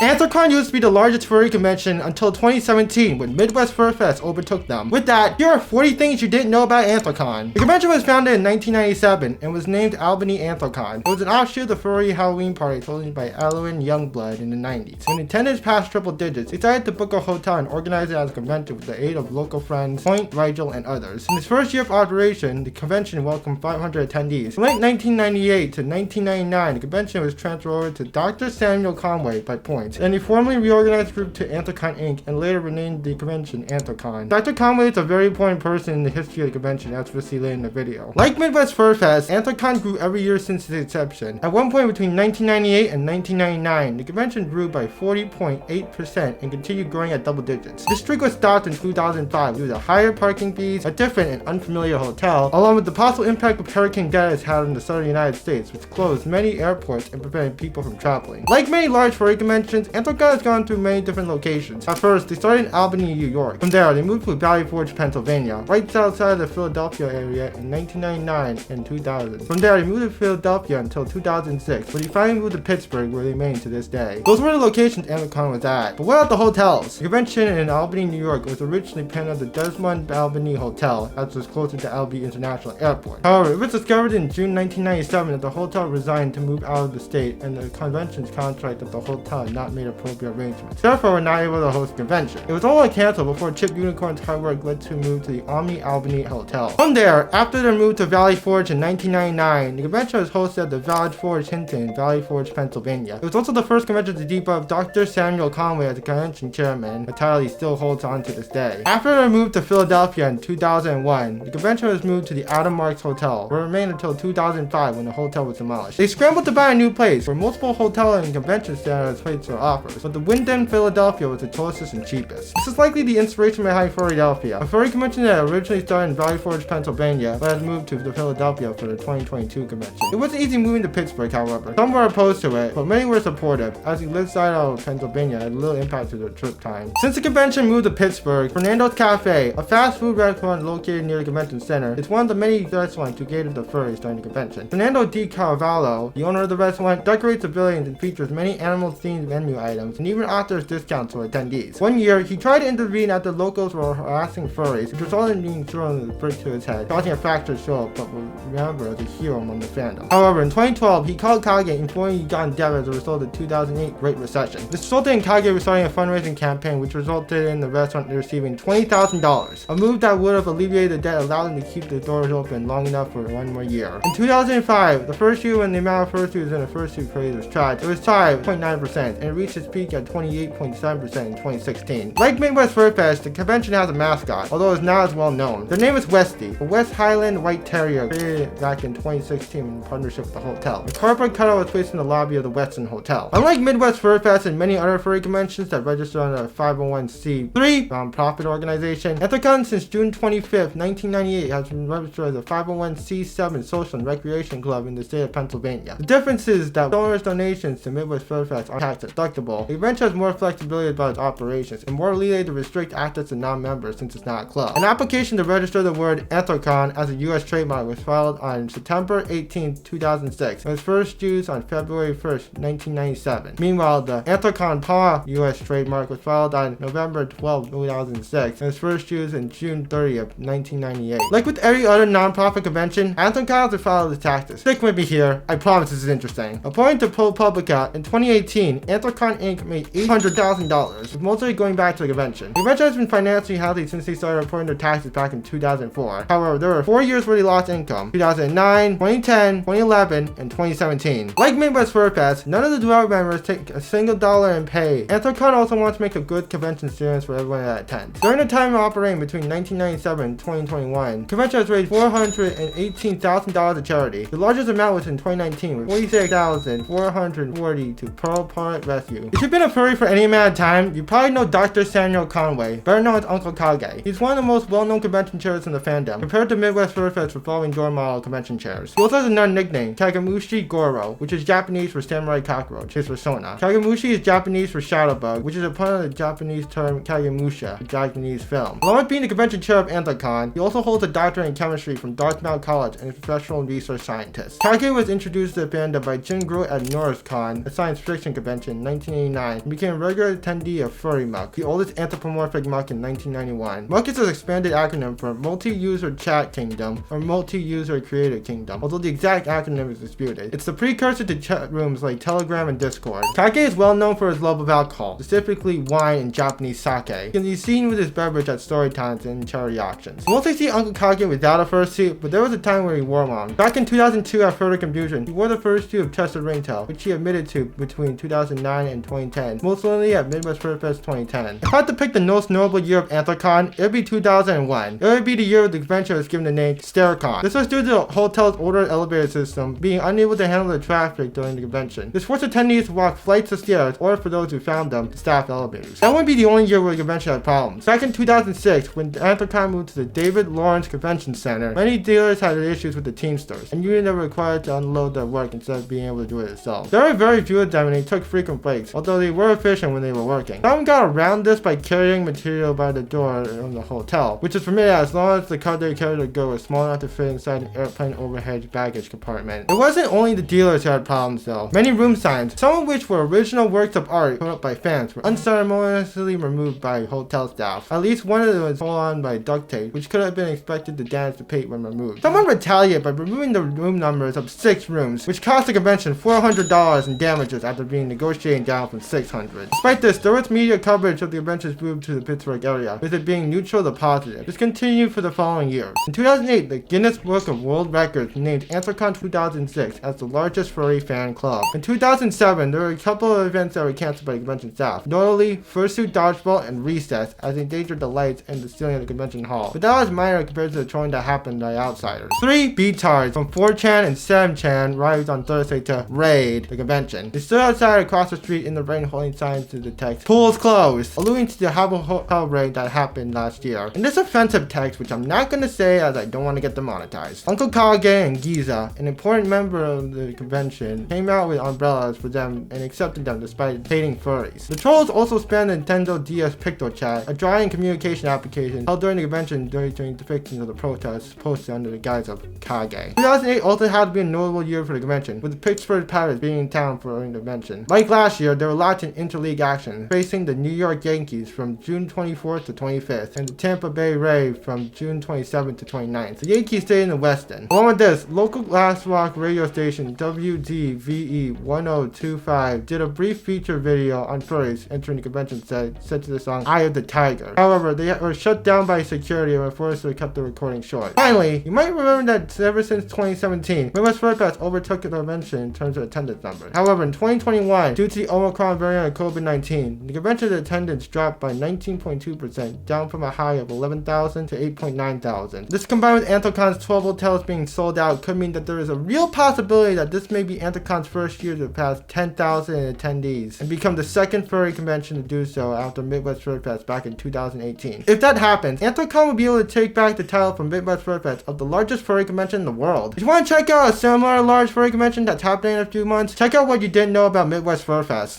Anthrocon used to be the largest furry convention until 2017 when Midwest Fur Fest overtook them. With that, here are 40 things you didn't know about Anthrocon. The convention was founded in 1997 and was named Albany Anthrocon. It was an offshoot of the furry Halloween party hosted by Alwyn Youngblood in the 90s. When attendance passed triple digits, they decided to book a hotel and organize it as a convention with the aid of local friends, Point, Rigel, and others. In its first year of operation, the convention welcomed 500 attendees. From late 1998 to 1999, the convention was transferred over to Dr. Samuel Conway by Point, and he formally reorganized the group to Anthrocon Inc. and later renamed the convention Anthrocon. Dr. Conway is a very important person in the history of the convention, as we'll see later in the video. Like Midwest Fur Fest, Anthrocon grew every year since its inception. At one point between 1998 and 1999, the convention grew by 40.8% and continued growing at double digits. This streak was stopped in 2005 due to higher parking fees, a different and unfamiliar hotel, along with the possible impact of Hurricane Dennis had on the southern United States, which closed many airports and prevented people from traveling. Like many large furry conventions, Anthrocon has gone through many different locations. At first, they started in Albany, New York. From there, they moved to Valley Forge, Pennsylvania, right outside of the Philadelphia area in 1999 and 2000. From there, they moved to Philadelphia until 2006, where they finally moved to Pittsburgh, where they remain to this day. Those were the locations Anthrocon was at. But what about the hotels? The convention in Albany, New York was originally planned at the Desmond Albany Hotel, as it was closer to Albany International Airport. However, it was discovered in June 1997 that the hotel resigned to move out of the state, and the convention's contract at the hotel had not made appropriate arrangements. Therefore, were not able to host the convention. It was all canceled before Chip Unicorn's hard work led to a move to the Omni Albany Hotel. From there, after their move to Valley Forge in 1999, the convention was hosted at the Valley Forge Hinton in Valley Forge, Pennsylvania. It was also the first convention to debut Dr. Samuel Conway as the convention chairman, a title he still holds on to this day. After their move to Philadelphia in 2001, the convention was moved to the Adam Marks Hotel, where it remained until 2005 when the hotel was demolished. They scrambled to buy a new place, where multiple hotel and convention centers placed their offers, but the Wyndham Philadelphia was the closest and cheapest. This is likely the inspiration behind Philadelphia, a furry convention that originally started in Valley Forge, Pennsylvania, but has moved to Philadelphia for the 2022 convention. It wasn't easy moving to Pittsburgh, however. Some were opposed to it, but many were supportive, as he lived side of Pennsylvania and had little impact to their trip time. Since the convention moved to Pittsburgh, Fernandos Cafe, a fast food restaurant located near the convention center, is one of the many restaurants who catered to furries during the convention. Fernando D. Carvalho, the owner of the restaurant, decorates the buildings and features many animal-themed menu items and even offers discounts for attendees. One year, he tried to intervene after locals were harassing furries, which resulted in being thrown with a brick to his head, causing a fractured shoulder, but was remembered as a hero among the fandom. However, in 2012, he called Kage, informing he got in debt as a result of the 2008 Great Recession. This resulted in Kage starting a fundraising campaign, which resulted in the restaurant receiving $20,000, a move that would have alleviated the debt, allowing them to keep the doors open long enough for one more year. In 2005, the first year when the amount of fursuits in the fursuit craze was tracked, it was tied 0.9%, and it reached its peak at 28.7% in 2016. Like Midwest Fur Fest, the convention has a mascot, although it's not as well known. Their name is Westy, a West Highland White Terrier created back in 2016 in partnership with the hotel. The cardboard cutout was placed in the lobby of the Weston Hotel. Unlike Midwest Fur Fest and many other furry conventions that register under a 501c3 nonprofit organization, Anthrocon since June 25th, 1998 has been registered as a 501c7 social and recreation club in the state of Pennsylvania. The difference is that donors' donations to Midwest Fur Fest are tax deductible. The event has more flexibility about its operations and more leeway to restrict access to non-members since it's not a club. An application to register the word Anthrocon as a U.S. trademark was filed on September 18, 2006 and was first used on February 1st, 1997. Meanwhile, the Anthrocon Paw U.S. trademark was filed on November 12, 2006 and was first used in June 30th, 1998. Like with every other non-profit convention, Anthrocon has to follow the tactics. Stick with me here, I promise this is interesting. According to ProPublica, in 2018, Anthrocon Inc. made $800,000, with most of it going back to the convention. The convention has been financially healthy since they started reporting their taxes back in 2004. However, there were 4 years where they lost income: 2009, 2010, 2011, and 2017. Like Midwest Fur Fest, none of the development members take a single dollar in pay. Anthrocon also wants to make a good convention experience for everyone that attends. During the time of operating between 1997 and 2021, the convention has raised $418,000 to charity. The largest amount was in 2019 with $46,440 to Pearl Parrot Rescue. If you've been a furry for any amount of time, you probably know Dr. Samuel Conway, better known as Uncle Kage. He's one of the most well-known convention chairs in the fandom, compared to Midwest Fur Fest revolving door model convention chairs. He also has another nickname, Kagamushi Goro, which is Japanese for samurai cockroach, his persona. Kagamushi is Japanese for shadowbug, which is a pun of the Japanese term Kagemusha, a Japanese film. Along with being the convention chair of Anthrocon, he also holds a doctorate in chemistry from Dartmouth College and is a professional research scientist. Kage was introduced to the fandom by Jim Groot at NorrisCon, a science fiction convention in 1989 and became a regular attendee of Furry Muck, the oldest anthropomorphic muck in 1991. Muck is an expanded acronym for Multi-User Chat Kingdom or Multi-User Creator Kingdom, although the exact acronym is disputed. It's the precursor to chat rooms like Telegram and Discord. Kage is well known for his love of alcohol, specifically wine and Japanese sake. He can be seen with his beverage at story times and charity auctions. You mostly see Uncle Kage without a fursuit, but there was a time where he wore one. Back in 2002 at Furry Confusion, he wore the fursuit of Chester Ringtail, which he admitted to between 2009 and 2010, most notably at Midwest Fur Fest 2010. If I had to pick the most notable year of Anthrocon, it would be 2001. It would be the year the convention was given the name Anthrocon. This was due to the hotel's older elevator system being unable to handle the traffic during the convention. This forced attendees to walk flights of stairs, or for those who found them, staff elevators. That wouldn't be the only year where the convention had problems. Back in 2006, when Anthrocon moved to the David Lawrence Convention Center, many dealers had issues with the Teamsters, and unions were required to unload their work instead of being able to do it themselves. There were very few of them and they took frequent breaks, although they were efficient when they were working. Some got around this by carrying material by the door of the hotel, which is permitted as long as the cart they carried to go was small enough to fit inside an airplane overhead baggage compartment. It wasn't only the dealers who had problems though. Many room signs, some of which were original works of art put up by fans, were unceremoniously removed by hotel staff. At least one of them was held on by duct tape, which could have been expected to damage the paint when removed. Someone retaliated by removing the room numbers of 6 rooms, which cost the convention $400 in damages after being negotiated down from $600. Despite this, there was media coverage of the convention's move to the Pittsburgh area, with it being neutral to positive. This continued for the following years. In 2008, the Guinness Book of World Records named Anthrocon 2006 as the largest furry fan club. In 2007, there were a couple of events that were canceled by the convention staff, notably Fursuit Dodgeball and Recess, as they endangered the lights and the ceiling of the convention hall. But that was minor compared to the trolling that happened by outsiders. 3 beatards from 4chan and 7chan arrived on Thursday to raid the convention. They stood outside across the street in the rain holding signs to the text, "Pools closed," alluding to the hotel raid that happened last year. In this offensive text, which I'm not going to say as I don't want to get demonetized, Uncle Kage and Giza, an important member of the convention, came out with umbrellas for them and accepted them despite hating furries. The trolls also spanned the Nintendo DS Picto Chat, a drawing communication application held during the convention during depictions of the protests posted under the guise of Kage. 2008 also had to be a notable year for the convention, with the Pittsburgh Pirates being in town for the convention. Like last year, there were lots of interleague action, facing the New York Yankees from June 24th to 25th, and the Tampa Bay Rays from June 27th to 29th. The Yankees stayed in the West End. Along with this, local glass rock radio station WDVE 1025 did a brief feature video on furries entering the convention set to the song Eye of the Tiger. However, they were shut down by security and were forced to cut the recording short. Finally, you might remember that ever since 2017, Midwest Fur Fest overtook the convention in terms of attendance numbers. However, in 2021, due to the Omicron variant of COVID-19, the convention's attendance dropped by 19.2%, down from a high of 11,000 to 8,900. This combined with Anthrocon's 12 hotels being sold out could mean that there is a real possibility that this may be Anthrocon's first year to pass 10,000 attendees and become the second furry convention to do so after Midwest Fur Fest back in 2018. If that happens, Anthrocon will be able to take back the title from Midwest Fur Fest of the largest furry convention in the world. If you want to check out a similar large furry convention that's happening in a few months, check out what you didn't know about Midwest Fur Fest.